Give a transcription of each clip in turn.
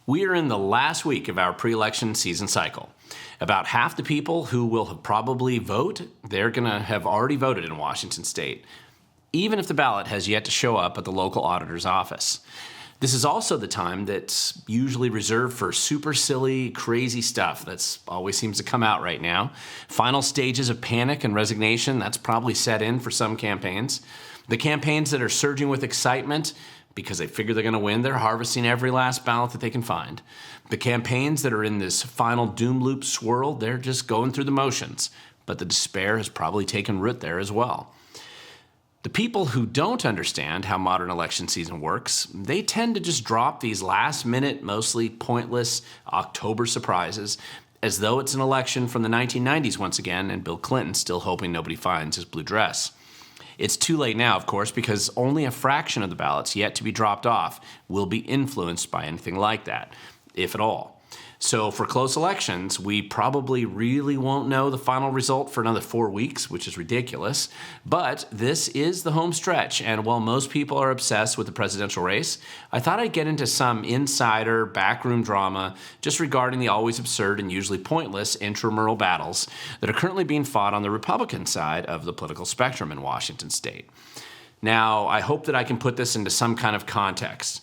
We are in the last week of our pre-election season cycle. About half the people who will have probably vote, they're going to have already voted in Washington state, even if the ballot has yet to show up at the local auditor's office. This is also the time that's usually reserved for super silly, crazy stuff that's always seems to come out right now. Final stages of panic and resignation, that's probably set in for some campaigns. The campaigns that are surging with excitement because they figure they're going to win, they're harvesting every last ballot that they can find. The campaigns that are in this final doom loop swirl, they're just going through the motions, but the despair has probably taken root there as well. The people who don't understand how modern election season works, they tend to just drop these last-minute, mostly pointless October surprises as though it's an election from the 1990s once again and Bill Clinton still hoping nobody finds his blue dress. It's too late now, of course, because only a fraction of the ballots yet to be dropped off will be influenced by anything like that, if at all. So for close elections, we probably really won't know the final result for another 4 weeks, which is ridiculous. But this is the home stretch, and while most people are obsessed with the presidential race, I thought I'd get into some insider, backroom drama just regarding the always absurd and usually pointless intramural battles that are currently being fought on the Republican side of the political spectrum in Washington state. Now, I hope that I can put this into some kind of context.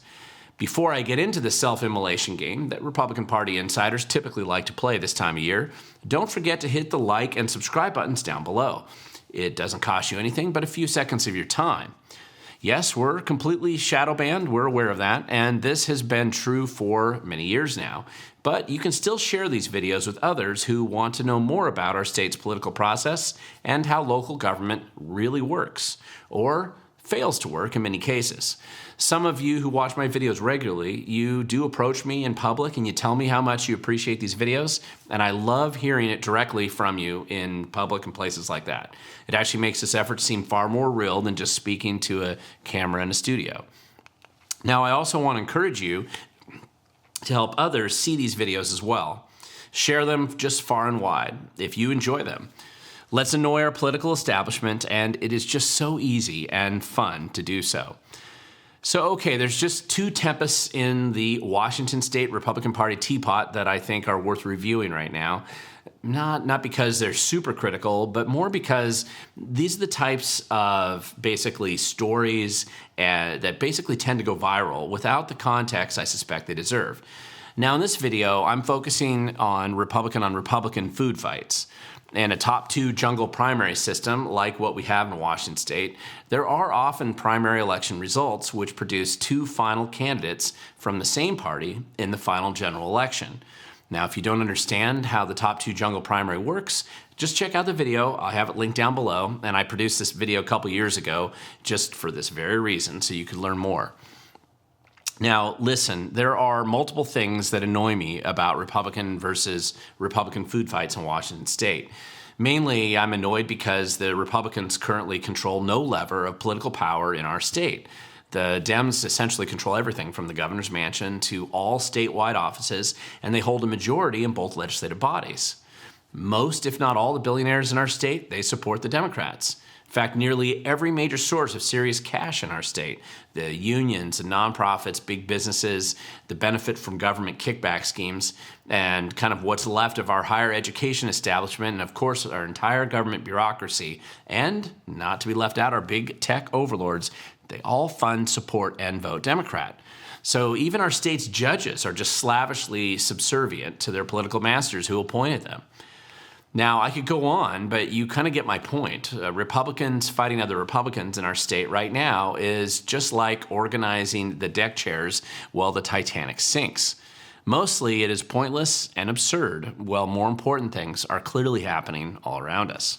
Before I get into the self-immolation game that Republican Party insiders typically like to play this time of year, don't forget to hit the like and subscribe buttons down below. It doesn't cost you anything but a few seconds of your time. Yes, we're completely shadow banned, we're aware of that, and this has been true for many years now. But you can still share these videos with others who want to know more about our state's political process and how local government really works, or fails to work in many cases. Some of you who watch my videos regularly, you do approach me in public and you tell me how much you appreciate these videos, and I love hearing it directly from you in public and places like that. It actually makes this effort seem far more real than just speaking to a camera in a studio. Now, I also want to encourage you to help others see these videos as well. Share them just far and wide if you enjoy them. Let's annoy our political establishment, and it is just so easy and fun to do so. So, okay, there's just two tempests in the Washington State Republican Party teapot that I think are worth reviewing right now. Not because they're super critical, but more because these are the types of basically stories that basically tend to go viral without the context I suspect they deserve. Now, in this video, I'm focusing on Republican food fights. And a top two jungle primary system, like what we have in Washington state, there are often primary election results which produce two final candidates from the same party in the final general election. Now, if you don't understand how the top two jungle primary works, just check out the video. I'll have it linked down below, and I produced this video a couple years ago just for this very reason, so you could learn more. Now, listen, there are multiple things that annoy me about Republican versus Republican food fights in Washington state. Mainly, I'm annoyed because the Republicans currently control no lever of political power in our state. The Dems essentially control everything from the governor's mansion to all statewide offices, and they hold a majority in both legislative bodies. Most, if not all, the billionaires in our state, they support the Democrats. In fact, nearly every major source of serious cash in our state, the unions and nonprofits, big businesses, the benefit from government kickback schemes, and kind of what's left of our higher education establishment, and of course our entire government bureaucracy, and not to be left out, our big tech overlords, they all fund, support, and vote Democrat. So even our state's judges are just slavishly subservient to their political masters who appointed them. Now, I could go on, but you kind of get my point. Republicans fighting other Republicans in our state right now is just like organizing the deck chairs while the Titanic sinks. Mostly, it is pointless and absurd, while more important things are clearly happening all around us.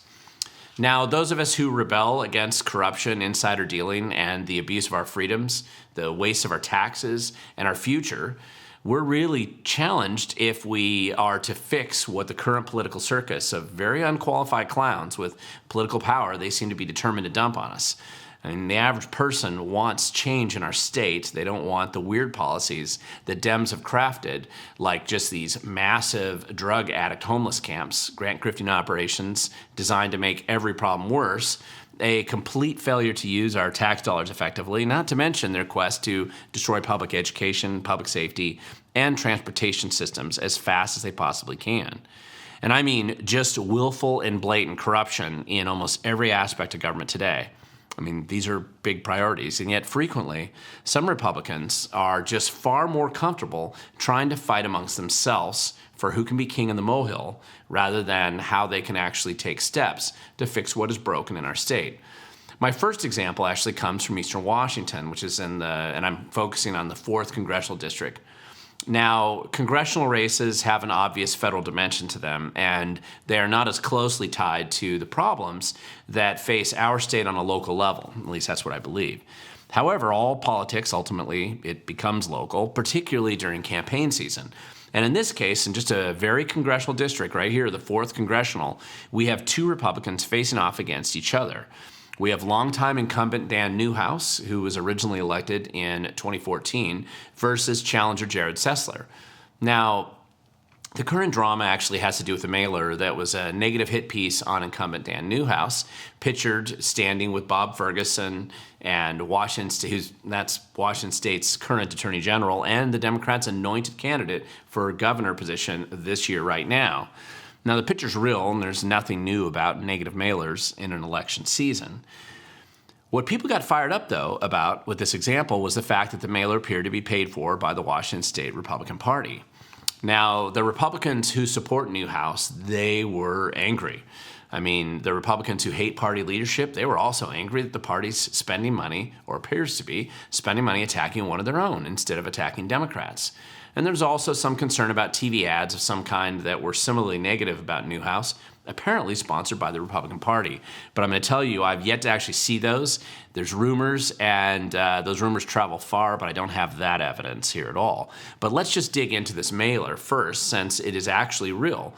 Now, those of us who rebel against corruption, insider dealing, and the abuse of our freedoms, the waste of our taxes, and our future, we're really challenged if we are to fix what the current political circus of very unqualified clowns with political power they seem to be determined to dump on us. I mean, the average person wants change in our state. They don't want the weird policies that Dems have crafted, like just these massive drug addict homeless camps, grant grifting operations designed to make every problem worse, a complete failure to use our tax dollars effectively, not to mention their quest to destroy public education, public safety, and transportation systems as fast as they possibly can. And I mean just willful and blatant corruption in almost every aspect of government today. I mean, these are big priorities, and yet frequently, some Republicans are just far more comfortable trying to fight amongst themselves for who can be king in the molehill rather than how they can actually take steps to fix what is broken in our state. My first example actually comes from Eastern Washington, which is and I'm focusing on the 4th Congressional District. Now, congressional races have an obvious federal dimension to them, and they are not as closely tied to the problems that face our state on a local level. At least that's what I believe. However, all politics, ultimately, it becomes local, particularly during campaign season. And in this case, in just a very congressional district right here, the 4th Congressional, we have 2 Republicans facing off against each other. We have longtime incumbent Dan Newhouse, who was originally elected in 2014, versus challenger Jared Sessler. Now, the current drama actually has to do with a mailer that was a negative hit piece on incumbent Dan Newhouse, pictured standing with Bob Ferguson and that's Washington State's current Attorney General and the Democrats' anointed candidate for governor position this year right now. Now, the picture's real, and there's nothing new about negative mailers in an election season. What people got fired up, though, about with this example was the fact that the mailer appeared to be paid for by the Washington State Republican Party. Now, the Republicans who support Newhouse, they were angry. I mean, the Republicans who hate party leadership, they were also angry that the party's spending money, or appears to be, spending money attacking one of their own instead of attacking Democrats. And there's also some concern about TV ads of some kind that were similarly negative about Newhouse, apparently sponsored by the Republican Party. But I'm going to tell you, I've yet to actually see those. There's rumors, and those rumors travel far, but I don't have that evidence here at all. But let's just dig into this mailer first, since it is actually real.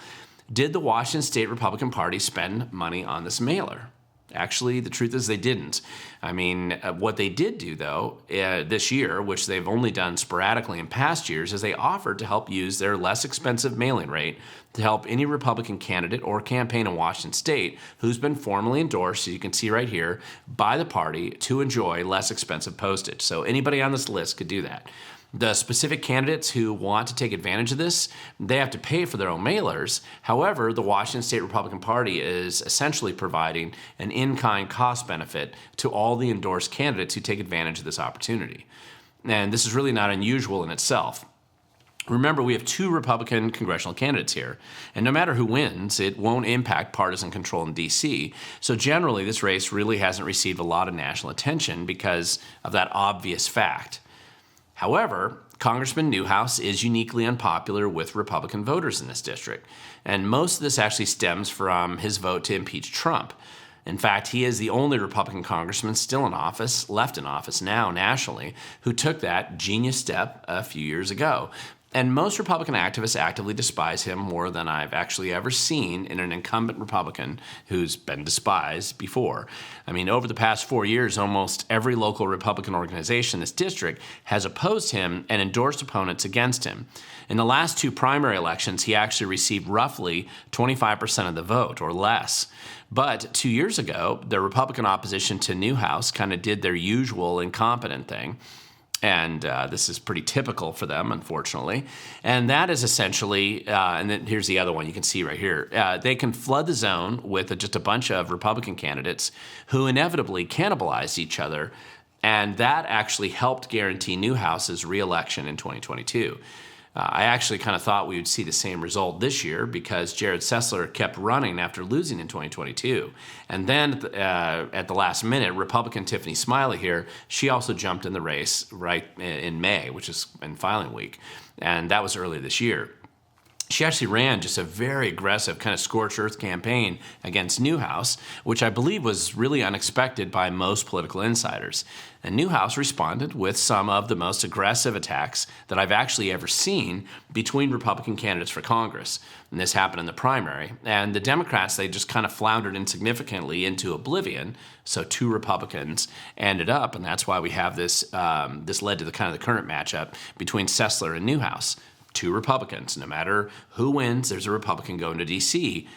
Did the Washington State Republican Party spend money on this mailer? Actually, the truth is they didn't. I mean, what they did do, though, this year, which they've only done sporadically in past years, is they offered to help use their less expensive mailing rate to help any Republican candidate or campaign in Washington State who's been formally endorsed, as you can see right here, by the party to enjoy less expensive postage. So anybody on this list could do that. The specific candidates who want to take advantage of this, they have to pay for their own mailers. However, the Washington State Republican Party is essentially providing an in-kind cost benefit to all the endorsed candidates who take advantage of this opportunity. And this is really not unusual in itself. Remember, we have 2 Republican congressional candidates here, and no matter who wins, it won't impact partisan control in D.C. So generally, this race really hasn't received a lot of national attention because of that obvious fact. However, Congressman Newhouse is uniquely unpopular with Republican voters in this district, and most of this actually stems from his vote to impeach Trump. In fact, he is the only Republican congressman still in office, left in office now nationally, who took that genius step a few years ago. And most Republican activists actively despise him more than I've actually ever seen in an incumbent Republican who's been despised before. I mean, over the past 4 years, almost every local Republican organization in this district has opposed him and endorsed opponents against him. In the last 2 primary elections, he actually received roughly 25% of the vote or less. But 2 years ago, the Republican opposition to Newhouse kind of did their usual incompetent thing. And this is pretty typical for them, unfortunately. And that is essentially, and then here's the other one you can see right here. They can flood the zone with just a bunch of Republican candidates who inevitably cannibalized each other. And that actually helped guarantee Newhouse's re-election in 2022. I actually kind of thought we would see the same result this year because Jared Sessler kept running after losing in 2022. And then at the last minute, Republican Tiffany Smiley here, she also jumped in the race right in May, which is in filing week. And that was early this year. She actually ran just a very aggressive kind of scorched earth campaign against Newhouse, which I believe was really unexpected by most political insiders. And Newhouse responded with some of the most aggressive attacks that I've actually ever seen between Republican candidates for Congress. And this happened in the primary. And the Democrats, they just kind of floundered insignificantly into oblivion. So 2 Republicans ended up, and that's why we have this, this led to the kind of the current matchup between Sessler and Newhouse. 2 Republicans. No matter who wins, there's a Republican going to D.C.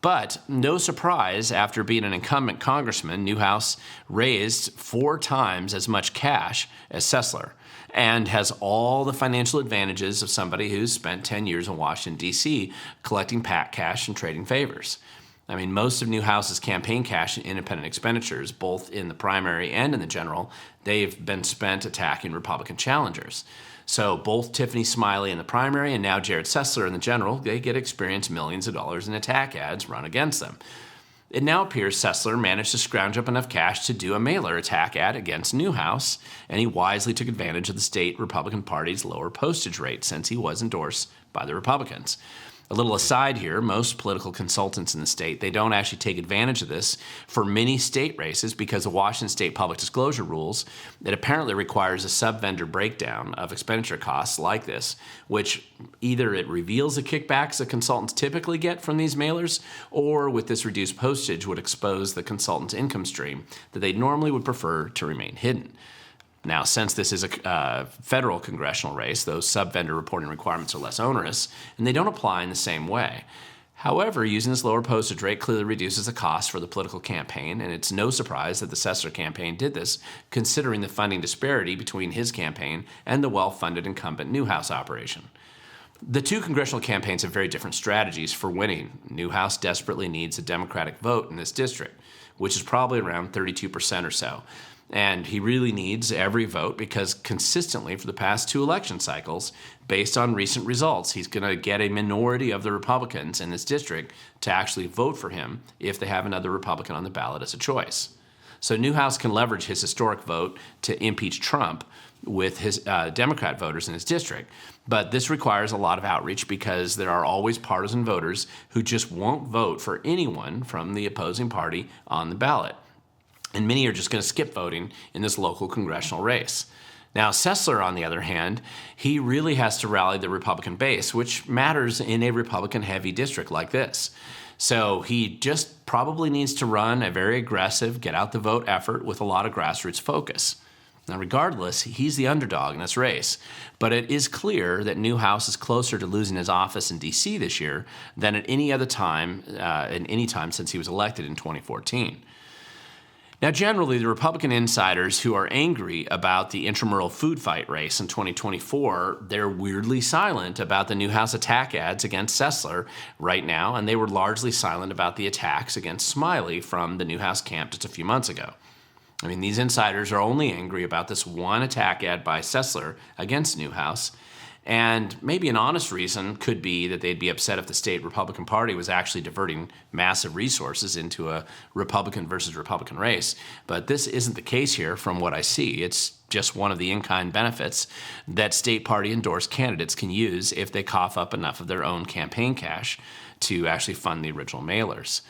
But no surprise, after being an incumbent congressman, Newhouse raised 4 times as much cash as Sessler and has all the financial advantages of somebody who's spent 10 years in Washington, D.C. collecting PAC cash and trading favors. I mean, most of Newhouse's campaign cash and independent expenditures, both in the primary and in the general, they've been spent attacking Republican challengers. So both Tiffany Smiley in the primary and now Jared Sessler in the general, they get experience millions of dollars in attack ads run against them. It now appears Sessler managed to scrounge up enough cash to do a mailer attack ad against Newhouse, and he wisely took advantage of the state Republican Party's lower postage rate since he was endorsed by the Republicans. A little aside here, most political consultants in the state, they don't actually take advantage of this for many state races because of Washington state public disclosure rules. It apparently requires a sub-vendor breakdown of expenditure costs like this, which either it reveals the kickbacks that consultants typically get from these mailers, or with this reduced postage would expose the consultant's income stream that they normally would prefer to remain hidden. Now, since this is a federal congressional race, those sub-vendor reporting requirements are less onerous, and they don't apply in the same way. However, using this lower postage rate clearly reduces the cost for the political campaign, and it's no surprise that the Sessler campaign did this, considering the funding disparity between his campaign and the well-funded incumbent Newhouse operation. The two congressional campaigns have very different strategies for winning. Newhouse desperately needs a Democratic vote in this district, which is probably around 32% or so. And he really needs every vote because consistently for the past 2 election cycles, based on recent results, he's going to get a minority of the Republicans in this district to actually vote for him if they have another Republican on the ballot as a choice. So Newhouse can leverage his historic vote to impeach Trump with his Democrat voters in his district. But this requires a lot of outreach because there are always partisan voters who just won't vote for anyone from the opposing party on the ballot. And many are just going to skip voting in this local congressional race. Now, Sessler, on the other hand, he really has to rally the Republican base, which matters in a Republican-heavy district like this. So he just probably needs to run a very aggressive get-out-the-vote effort with a lot of grassroots focus. Now, regardless, he's the underdog in this race, but it is clear that Newhouse is closer to losing his office in D.C. this year than at any other time, since he was elected in 2014. Now, generally, the Republican insiders who are angry about the intramural food fight race in 2024, they're weirdly silent about the Newhouse attack ads against Sessler right now, and they were largely silent about the attacks against Smiley from the Newhouse camp just a few months ago. I mean, these insiders are only angry about this one attack ad by Sessler against Newhouse, and maybe an honest reason could be that they'd be upset if the state Republican Party was actually diverting massive resources into a Republican versus Republican race. But this isn't the case here from what I see. It's just one of the in-kind benefits that state party-endorsed candidates can use if they cough up enough of their own campaign cash to actually fund the original mailers.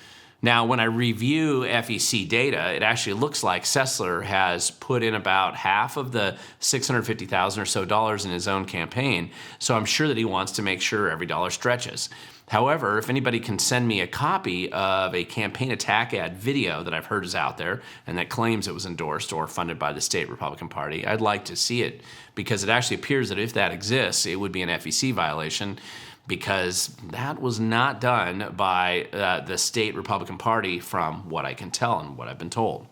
Now, when I review FEC data, it actually looks like Sessler has put in about half of the $650,000 or so dollars in his own campaign, so I'm sure that he wants to make sure every dollar stretches. However, if anybody can send me a copy of a campaign attack ad video that I've heard is out there and that claims it was endorsed or funded by the state Republican Party, I'd like to see it because it actually appears that if that exists, it would be an FEC violation, because that was not done by the state Republican Party from what I can tell and what I've been told.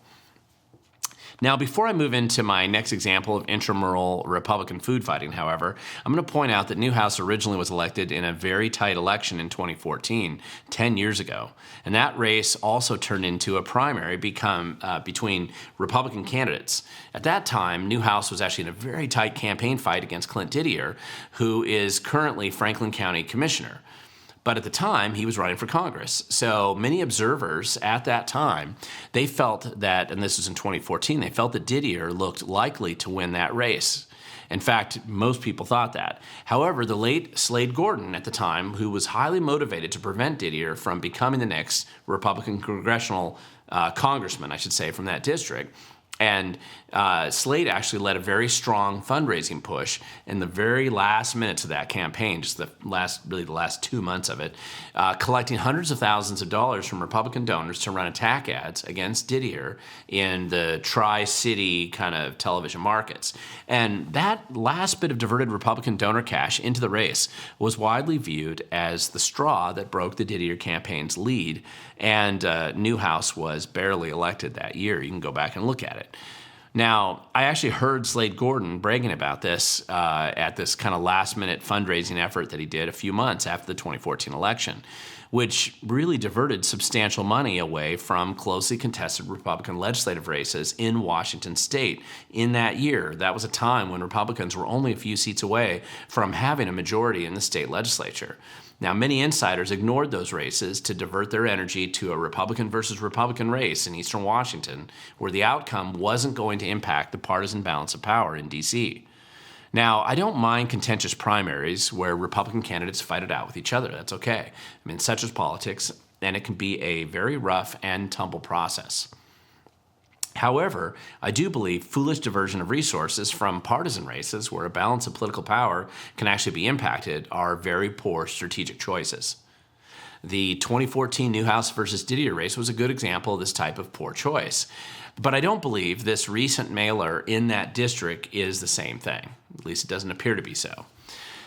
Now, before I move into my next example of intramural Republican food fighting, however, I'm going to point out that Newhouse originally was elected in a very tight election in 2014, 10 years ago. And that race also turned into a primary between Republican candidates. At that time, Newhouse was actually in a very tight campaign fight against Clint Didier, who is currently Franklin County Commissioner. But at the time, he was running for Congress. So many observers at that time, they felt that, and this was in 2014, they felt that Didier looked likely to win that race. In fact, most people thought that. However, the late Slade Gorton at the time, who was highly motivated to prevent Didier from becoming the next Republican congressional congressman, I should say, from that district, And Slade actually led a very strong fundraising push in the very last minutes of that campaign, just the last 2 months of it, collecting hundreds of thousands of dollars from Republican donors to run attack ads against Didier in the Tri-City kind of television markets. And that last bit of diverted Republican donor cash into the race was widely viewed as the straw that broke the Didier campaign's lead, and Newhouse was barely elected that year. You can go back and look at it. Now, I actually heard Slade Gorton bragging about this at this kind of last-minute fundraising effort that he did a few months after the 2014 election, which really diverted substantial money away from closely contested Republican legislative races in Washington state. In that year, that was a time when Republicans were only a few seats away from having a majority in the state legislature. Now, many insiders ignored those races to divert their energy to a Republican versus Republican race in eastern Washington, where the outcome wasn't going to impact the partisan balance of power in D.C. Now, I don't mind contentious primaries where Republican candidates fight it out with each other. That's okay. I mean, such is politics, and it can be a very rough and tumble process. However, I do believe foolish diversion of resources from partisan races where a balance of political power can actually be impacted are very poor strategic choices. The 2014 Newhouse versus Didier race was a good example of this type of poor choice. But I don't believe this recent mailer in that district is the same thing. At least it doesn't appear to be so.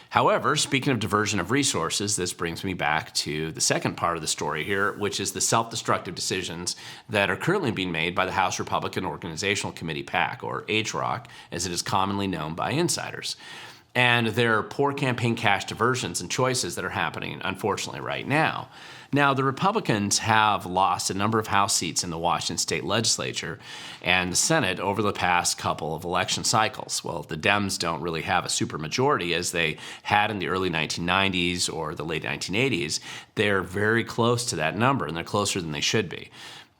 However, speaking of diversion of resources, this brings me back to the second part of the story here, which is the self-destructive decisions that are currently being made by the House Republican Organizational Committee PAC, or HROC, as it is commonly known by insiders. And there are poor campaign cash diversions and choices that are happening, unfortunately, right now. Now, the Republicans have lost a number of House seats in the Washington state legislature and the Senate over the past couple of election cycles. Well, the Dems don't really have a supermajority as they had in the early 1990s or the late 1980s. They're very close to that number, and they're closer than they should be.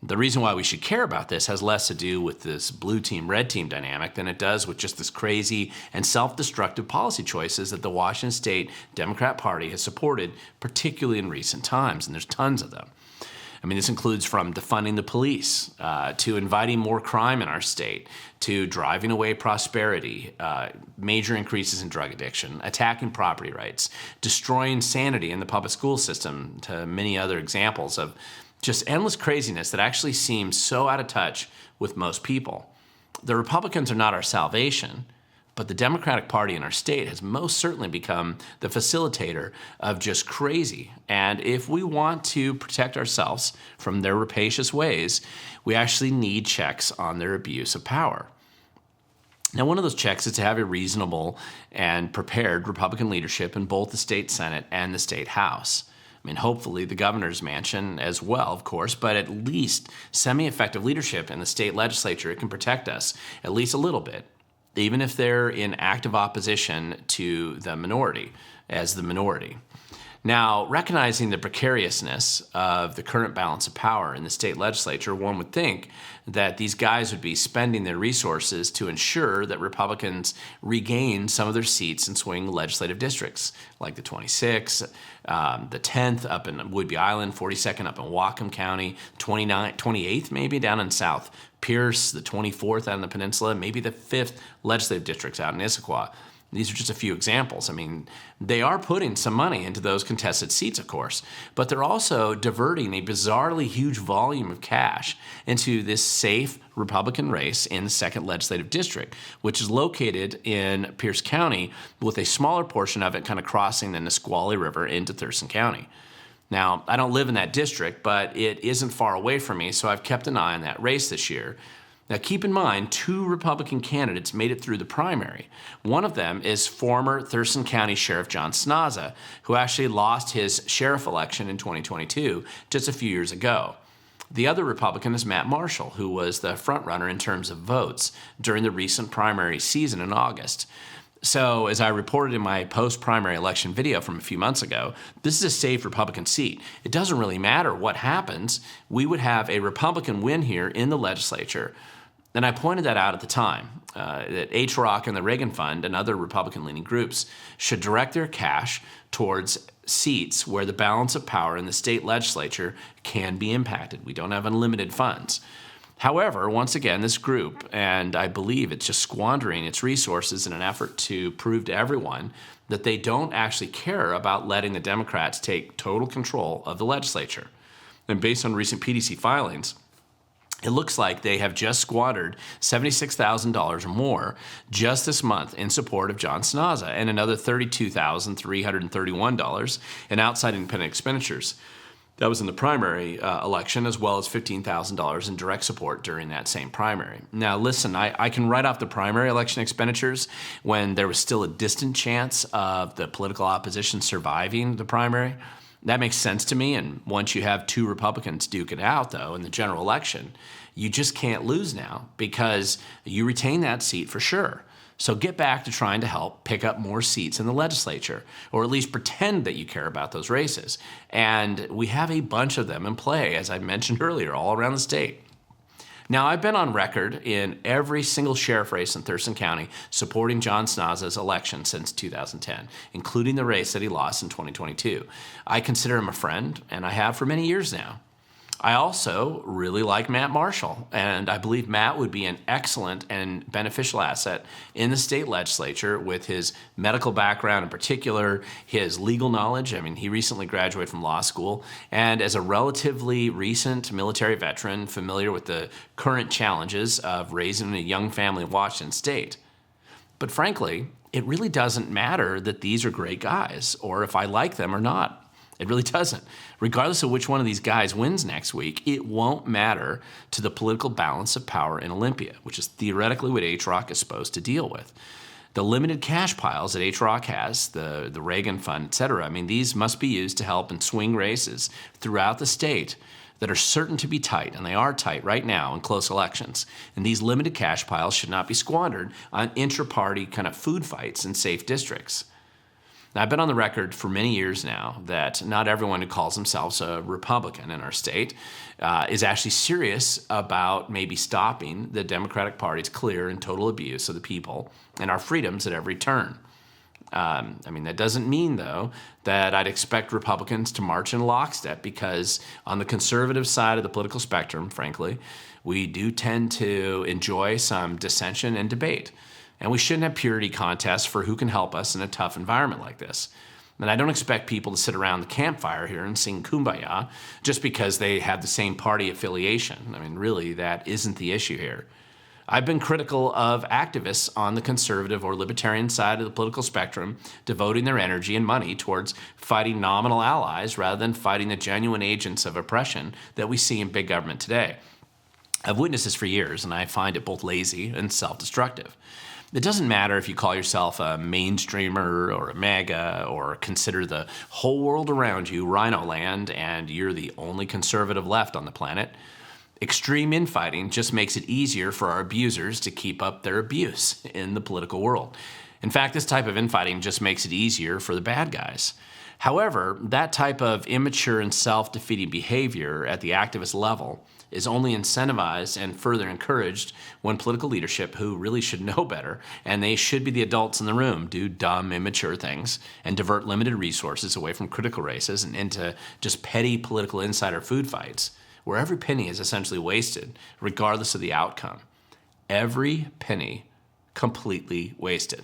The reason why we should care about this has less to do with this blue team, red team dynamic than it does with just this crazy and self-destructive policy choices that the Washington State Democrat Party has supported, particularly in recent times, and there's tons of them. I mean, this includes from defunding the police, to inviting more crime in our state, to driving away prosperity, major increases in drug addiction, attacking property rights, destroying sanity in the public school system, to many other examples of just endless craziness that actually seems so out of touch with most people. The Republicans are not our salvation, but the Democratic Party in our state has most certainly become the facilitator of just crazy. And if we want to protect ourselves from their rapacious ways, we actually need checks on their abuse of power. Now, one of those checks is to have a reasonable and prepared Republican leadership in both the state Senate and the state House. I mean, hopefully the governor's mansion as well, of course, but at least semi-effective leadership in the state legislature, it can protect us at least a little bit, even if they're in active opposition to the minority, as the minority. Now, recognizing the precariousness of the current balance of power in the state legislature, one would think that these guys would be spending their resources to ensure that Republicans regain some of their seats in swing legislative districts, like the 26th, the 10th up in Whidbey Island, 42nd up in Whatcom County, 28th maybe down in South Pierce, the 24th out in the peninsula, maybe the 5th legislative districts out in Issaquah. These are just a few examples. I mean, they are putting some money into those contested seats, of course, but they're also diverting a bizarrely huge volume of cash into this safe Republican race in the 2nd Legislative District, which is located in Pierce County, with a smaller portion of it kind of crossing the Nisqually River into Thurston County. Now, I don't live in that district, but it isn't far away from me, so I've kept an eye on that race this year. Now, keep in mind, 2 Republican candidates made it through the primary. One of them is former Thurston County Sheriff John Snaza, who actually lost his sheriff election in 2022 just a few years ago. The other Republican is Matt Marshall, who was the frontrunner in terms of votes during the recent primary season in August. So, as I reported in my post-primary election video from a few months ago, this is a safe Republican seat. It doesn't really matter what happens. We would have a Republican win here in the legislature. And I pointed that out at the time, that HROC and the Reagan Fund and other Republican-leaning groups should direct their cash towards seats where the balance of power in the state legislature can be impacted. We don't have unlimited funds. However, once again, this group, and I believe it's just squandering its resources in an effort to prove to everyone that they don't actually care about letting the Democrats take total control of the legislature. And based on recent PDC filings, it looks like they have just squandered $76,000 or more just this month in support of John Snaza, and another $32,331 in outside independent expenditures. That was in the primary election, as well as $15,000 in direct support during that same primary. Now, listen, I can write off the primary election expenditures when there was still a distant chance of the political opposition surviving the primary. That makes sense to me, and once you have two Republicans duke it out, though, in the general election, you just can't lose now because you retain that seat for sure. So get back to trying to help pick up more seats in the legislature, or at least pretend that you care about those races. And we have a bunch of them in play, as I mentioned earlier, all around the state. Now, I've been on record in every single sheriff race in Thurston County supporting John Snaza's election since 2010, including the race that he lost in 2022. I consider him a friend, and I have for many years now. I also really like Matt Marshall, and I believe Matt would be an excellent and beneficial asset in the state legislature with his medical background in particular, his legal knowledge. I mean, he recently graduated from law school, and as a relatively recent military veteran familiar with the current challenges of raising a young family in Washington state. But frankly, it really doesn't matter that these are great guys or if I like them or not. It really doesn't. Regardless of which one of these guys wins next week, it won't matter to the political balance of power in Olympia, which is theoretically what HROC is supposed to deal with. The limited cash piles that HROC has, the Reagan Fund, et cetera, I mean, these must be used to help in swing races throughout the state that are certain to be tight, and they are tight right now in close elections. And these limited cash piles should not be squandered on intra-party kind of food fights in safe districts. Now, I've been on the record for many years now that not everyone who calls themselves a Republican in our state is actually serious about maybe stopping the Democratic Party's clear and total abuse of the people and our freedoms at every turn. That doesn't mean, though, that I'd expect Republicans to march in lockstep, because on the conservative side of the political spectrum, frankly, we do tend to enjoy some dissension and debate. And we shouldn't have purity contests for who can help us in a tough environment like this. And I don't expect people to sit around the campfire here and sing Kumbaya just because they have the same party affiliation. I mean, really, that isn't the issue here. I've been critical of activists on the conservative or libertarian side of the political spectrum devoting their energy and money towards fighting nominal allies rather than fighting the genuine agents of oppression that we see in big government today. I've witnessed this for years, and I find it both lazy and self-destructive. It doesn't matter if you call yourself a mainstreamer or a MAGA or consider the whole world around you Rhino land and you're the only conservative left on the planet. Extreme infighting just makes it easier for our abusers to keep up their abuse in the political world. In fact, this type of infighting just makes it easier for the bad guys. However, that type of immature and self-defeating behavior at the activist level is only incentivized and further encouraged when political leadership, who really should know better, and they should be the adults in the room, do dumb, immature things and divert limited resources away from critical races and into just petty political insider food fights, where every penny is essentially wasted, regardless of the outcome. Every penny completely wasted.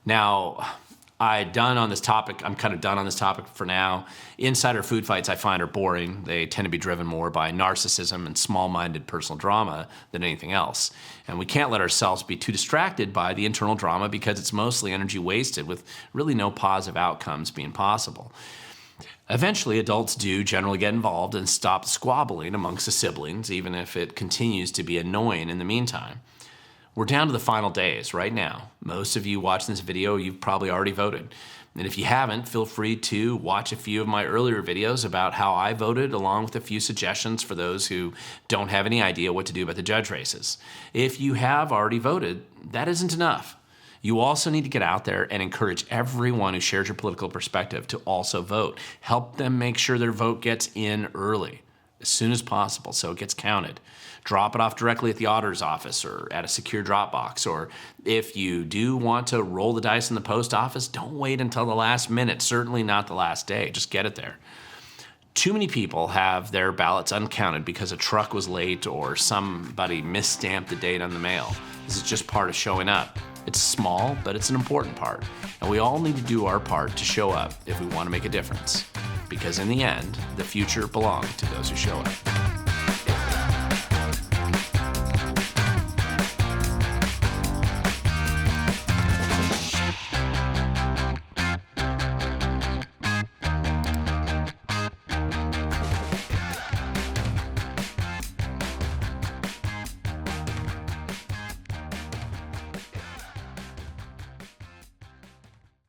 Now, I'm kind of done on this topic for now. Insider food fights I find are boring. They tend to be driven more by narcissism and small-minded personal drama than anything else. And we can't let ourselves be too distracted by the internal drama because it's mostly energy wasted with really no positive outcomes being possible. Eventually, adults do generally get involved and stop squabbling amongst the siblings, even if it continues to be annoying in the meantime. We're down to the final days right now. Most of you watching this video, you've probably already voted. And if you haven't, feel free to watch a few of my earlier videos about how I voted, along with a few suggestions for those who don't have any idea what to do about the judge races. If you have already voted, that isn't enough. You also need to get out there and encourage everyone who shares your political perspective to also vote. Help them make sure their vote gets in early, as soon as possible, so it gets counted. Drop it off directly at the auditor's office or at a secure drop box. Or if you do want to roll the dice in the post office, don't wait until the last minute, certainly not the last day. Just get it there. Too many people have their ballots uncounted because a truck was late or somebody misstamped the date on the mail. This is just part of showing up. It's small, but it's an important part. And we all need to do our part to show up if we want to make a difference. Because in the end, the future belongs to those who show up.